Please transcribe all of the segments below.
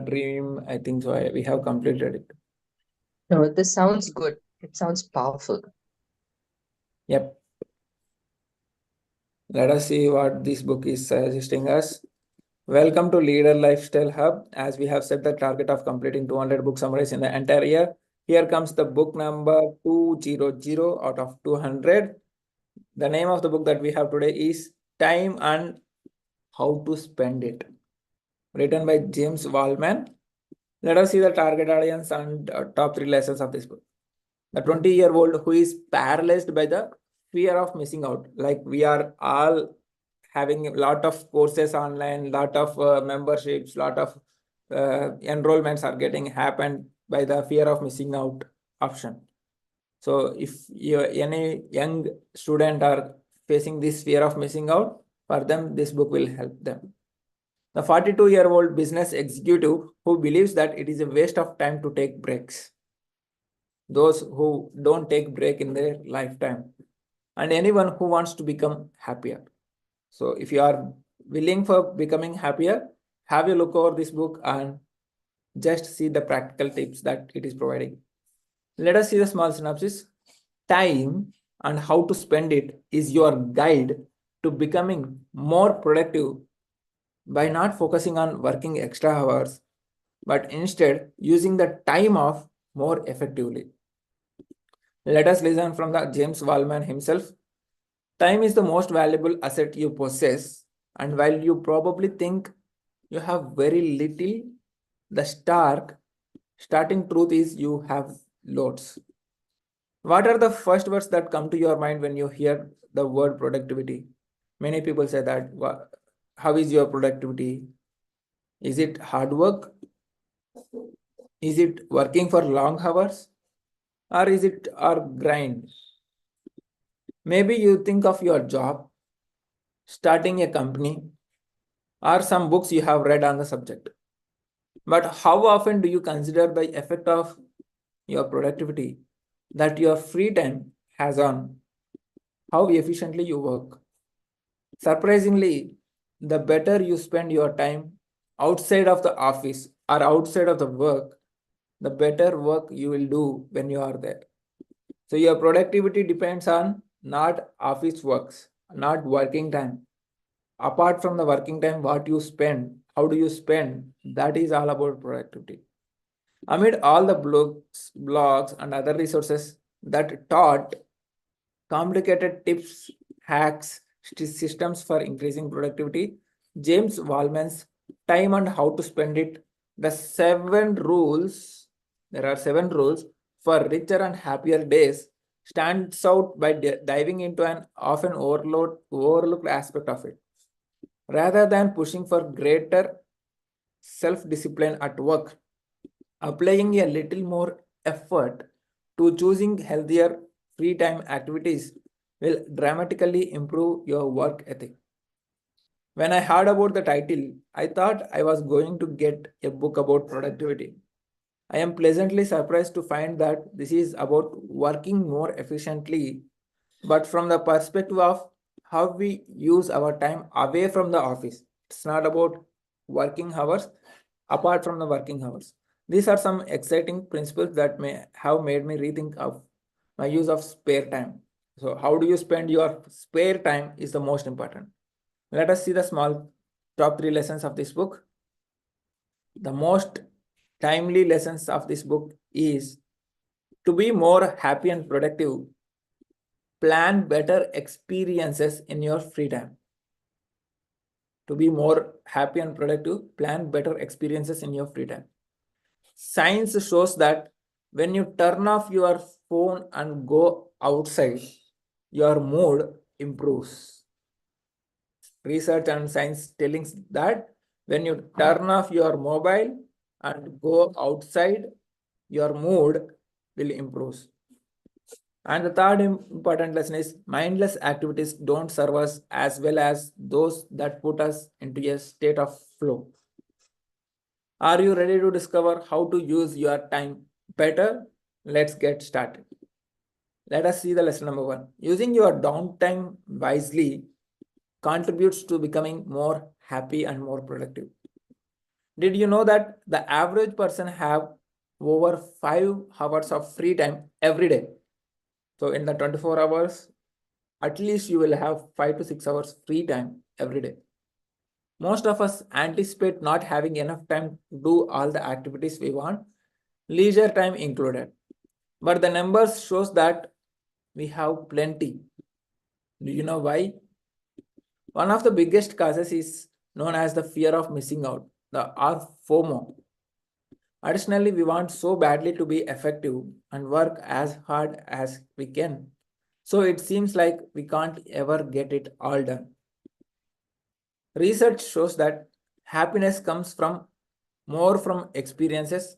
dream. I think so. We have completed it. No, this sounds good. It sounds powerful. Yep. Let us see what this book is suggesting us. Welcome to Leader Lifestyle Hub. As we have set the target of completing 200 book summaries in the entire year, here comes the book number 200 out of 200. The name of the book that we have today is Time and How to Spend It, written by James Wallman. Let us see the target audience and top three lessons of this book. The 20-year-old who is paralyzed by the fear of missing out. Like we are all having a lot of courses online, lot of memberships, lot of enrollments are getting happened by the fear of missing out option. So if you any young student are facing this fear of missing out, for them this book will help them. The 42-year-old business executive who believes that it is a waste of time to take breaks. Those who don't take break in their lifetime, and anyone who wants to become happier. So if you are willing for becoming happier, have a look over this book and just see the practical tips that it is providing. Let us see the small synopsis. Time and how to spend it is your guide to becoming more productive by not focusing on working extra hours, but instead using the time off more effectively. Let us listen from the James Wallman himself. Time is the most valuable asset you possess, and while you probably think you have very little, the starting truth is you have loads. What are the first words that come to your mind when you hear the word productivity? Many people say that, how is your productivity? Is it hard work? Is it working for long hours? Or is it our grind? Maybe you think of your job, starting a company, or some books you have read on the subject. But how often do you consider the effect of your productivity that your free time has on how efficiently you work? Surprisingly, the better you spend your time outside of the office or outside of the work, the better work you will do when you are there. So your productivity depends on not office works, not working time. Apart from the working time, what you spend, how do you spend, that is all about productivity. Amid all the blogs and other resources that taught complicated tips, hacks, systems for increasing productivity, James Wallman's Time and How to Spend It, the seven rules, there are seven rules for richer and happier days, stands out by diving into an often overlooked aspect of it. Rather than pushing for greater self discipline at work, applying a little more effort to choosing healthier free time activities will dramatically improve your work ethic. When I heard about the title, I thought I was going to get a book about productivity. I am pleasantly surprised to find that this is about working more efficiently, but from the perspective of how we use our time away from the office. It's not about working hours apart from the working hours. These are some exciting principles that may have made me rethink of my use of spare time. So, how do you spend your spare time is the most important. Let us see the small top three lessons of this book. The most timely lessons of this book is to be more happy and productive, plan better experiences in your free time. To be more happy and productive, plan better experiences in your free time. Science shows that when you turn off your phone and go outside, your mood improves. Research and science telling that when you turn off your mobile and go outside, your mood will improve. And the third important lesson is mindless activities don't serve us as well as those that put us into a state of flow. Are you ready to discover how to use your time better? Let's get started. Let us see the lesson number one. Using your downtime wisely contributes to becoming more happy and more productive. Did you know that the average person have over 5 hours of free time every day? So in the 24 hours, at least you will have 5 to 6 hours free time every day. Most of us anticipate not having enough time to do all the activities we want, leisure time included. But the numbers shows that we have plenty. Do you know why? One of the biggest causes is known as the fear of missing out, the or FOMO. Additionally, we want so badly to be effective and work as hard as we can. So it seems like we can't ever get it all done. Research shows that happiness comes from more from experiences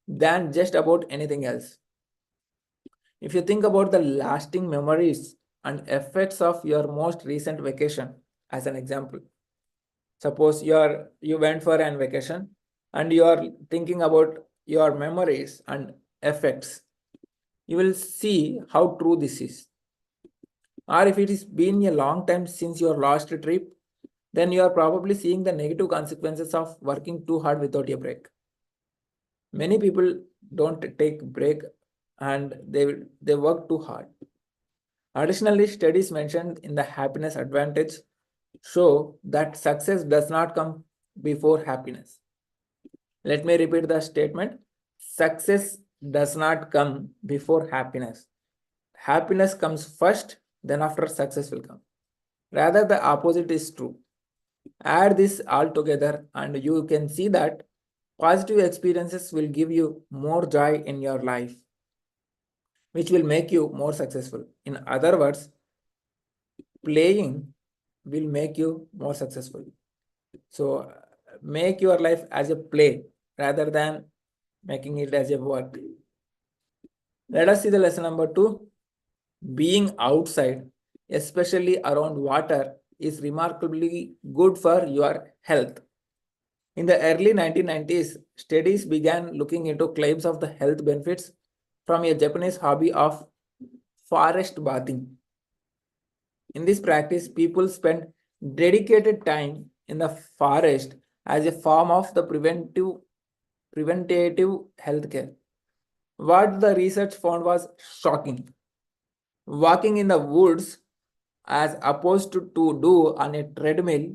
than just about anything else. If you think about the lasting memories and effects of your most recent vacation, as an example, suppose you went for an vacation and you are thinking about your memories and effects, you will see how true this is. Or if it has been a long time since your last trip, then you are probably seeing the negative consequences of working too hard without a break. Many people don't take break and they work too hard. Additionally, studies mentioned in the happiness advantage show that success does not come before happiness. Let me repeat the statement. Success does not come before happiness. Happiness comes first, then after success will come. Rather, the opposite is true. Add this all together, and you can see that positive experiences will give you more joy in your life, which will make you more successful. In other words, playing will make you more successful. So, make your life as a play rather than making it as a work. Let us see the lesson number 2. Being outside, especially around water, is remarkably good for your health. In the early 1990s, studies began looking into claims of the health benefits from a Japanese hobby of forest bathing. In this practice, people spend dedicated time in the forest as a form of the preventative healthcare. What the research found was shocking. Walking in the woods as opposed to do on a treadmill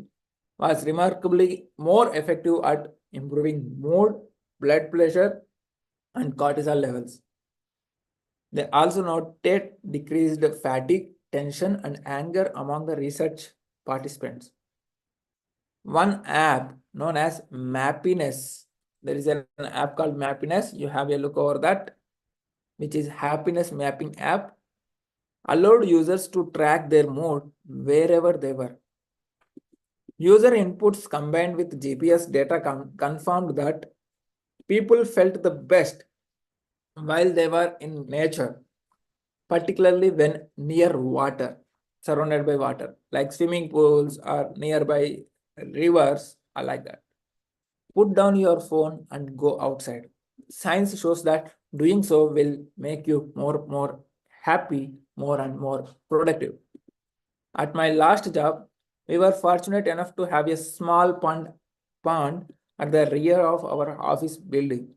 was remarkably more effective at improving mood, blood pressure, and cortisol levels. They also noted decreased fatigue, tension, and anger among the research participants. One app known as Mappiness, there is an app called Mappiness, you have a look over that, which is happiness mapping app, allowed users to track their mood wherever they were. User inputs combined with GPS data confirmed that people felt the best while they were in nature, particularly when near water, surrounded by water, like swimming pools or nearby rivers, or like that. Put down your phone and go outside. Science shows that doing so will make you more happy, more and more productive. At my last job, we were fortunate enough to have a small pond at the rear of our office building.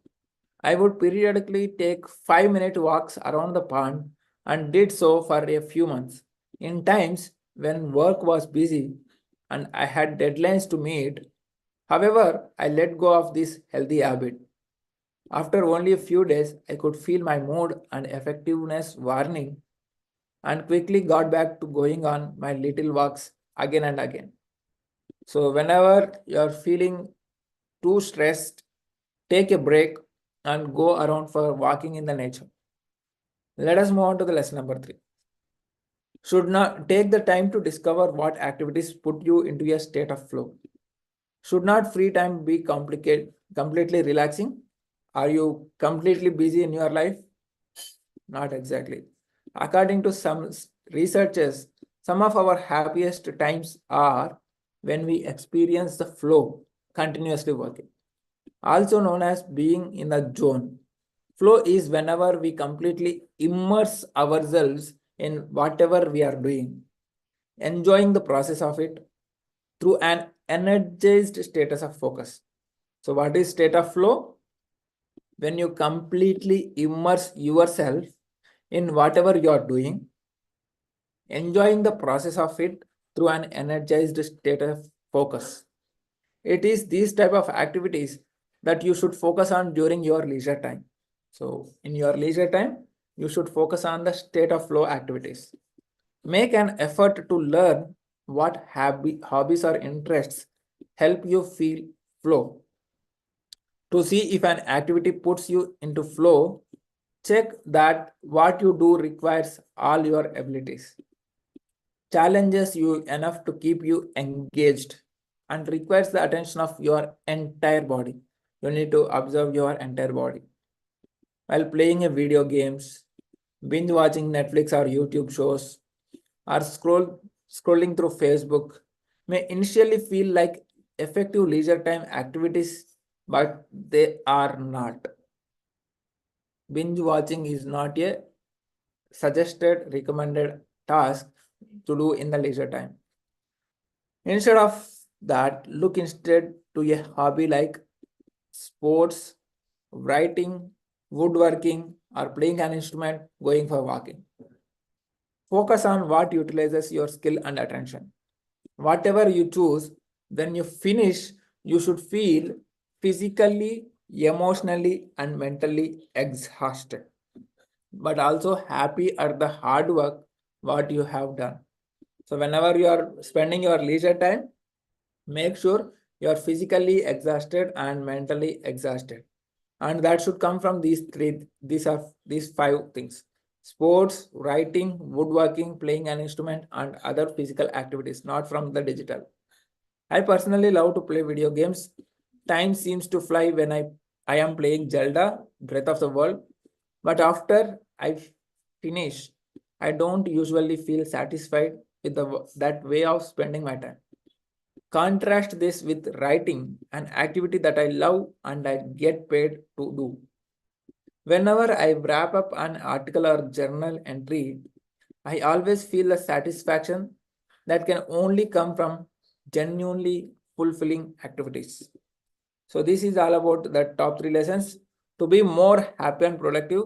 I would periodically take 5-minute walks around the pond and did so for a few months. In times when work was busy and I had deadlines to meet, however, I let go of this healthy habit. After only a few days, I could feel my mood and effectiveness warning and quickly got back to going on my little walks again and again. So, whenever you're feeling too stressed, take a break and go around for walking in the nature. Let us move on to the lesson number 3. Should not take the time to discover what activities put you into a state of flow. Should not free time be completely relaxing? Are you completely busy in your life? Not exactly. According to some researchers, some of our happiest times are when we experience the flow continuously working, also known as being in the zone. Flow is whenever we completely immerse ourselves in whatever we are doing, enjoying the process of it through an energized status of focus. So what is state of flow? When you completely immerse yourself in whatever you are doing, enjoying the process of it through an energized state of focus. It is these type of activities that you should focus on during your leisure time. So in your leisure time, you should focus on the state of flow activities. Make an effort to learn what hobbies or interests help you feel flow. To see if an activity puts you into flow, check that what you do requires all your abilities, challenges you enough to keep you engaged, and requires the attention of your entire body. You need to observe your entire body. While playing a video games, binge watching Netflix or YouTube shows, or scrolling through Facebook may initially feel like effective leisure time activities, but they are not. Binge watching is not a suggested recommended task to do in the leisure time. Instead of that, look instead to a hobby like sports, writing, woodworking, or playing an instrument, going for walking. Focus on what utilizes your skill and attention. Whatever you choose, when you finish, you should feel physically, emotionally, and mentally exhausted, but also happy at the hard work what you have done. So whenever you are spending your leisure time, make sure you are physically exhausted and mentally exhausted. And that should come from these five things: sports, writing, woodworking, playing an instrument, and other physical activities, not from the digital. I personally love to play video games. Time seems to fly when I am playing Zelda, Breath of the World. But after I finish, I don't usually feel satisfied with that way of spending my time. Contrast this with writing, an activity that I love and I get paid to do. Whenever I wrap up an article or journal entry, I always feel a satisfaction that can only come from genuinely fulfilling activities. So, this is all about the top three lessons. To be more happy and productive,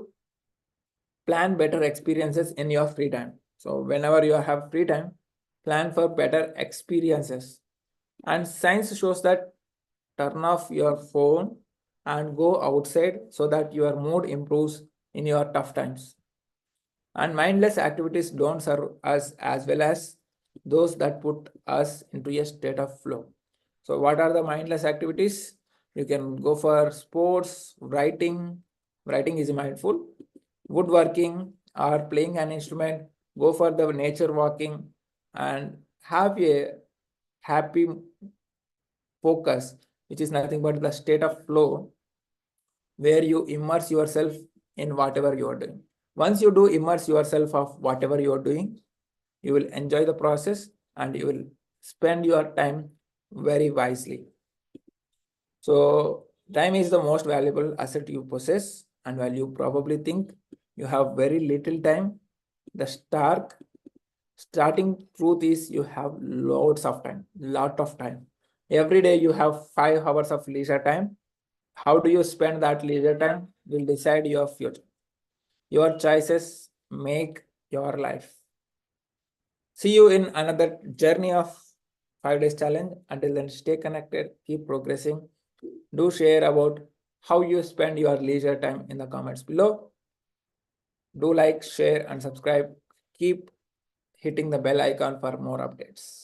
plan better experiences in your free time. So, whenever you have free time, plan for better experiences. And science shows that turn off your phone and go outside so that your mood improves in your tough times. And mindless activities don't serve us as well as those that put us into a state of flow. So, what are the mindless activities? You can go for sports, writing is mindful, woodworking, or playing an instrument, go for the nature walking, and have a happy focus, which is nothing but the state of flow where you immerse yourself in whatever you are doing. Once you do immerse yourself of whatever you are doing, you will enjoy the process and you will spend your time very wisely. So time is the most valuable asset you possess, and while you probably think you have very little time, the starting truth is you have loads of time, lot of time. Every day you have 5 hours of leisure time. How do you spend that leisure time will decide your future. Your choices make your life. See you in another journey of 5 days challenge. Until then, stay connected, keep progressing. Do share about how you spend your leisure time in the comments below. Do like, share, and subscribe. Keep hitting the bell icon for more updates.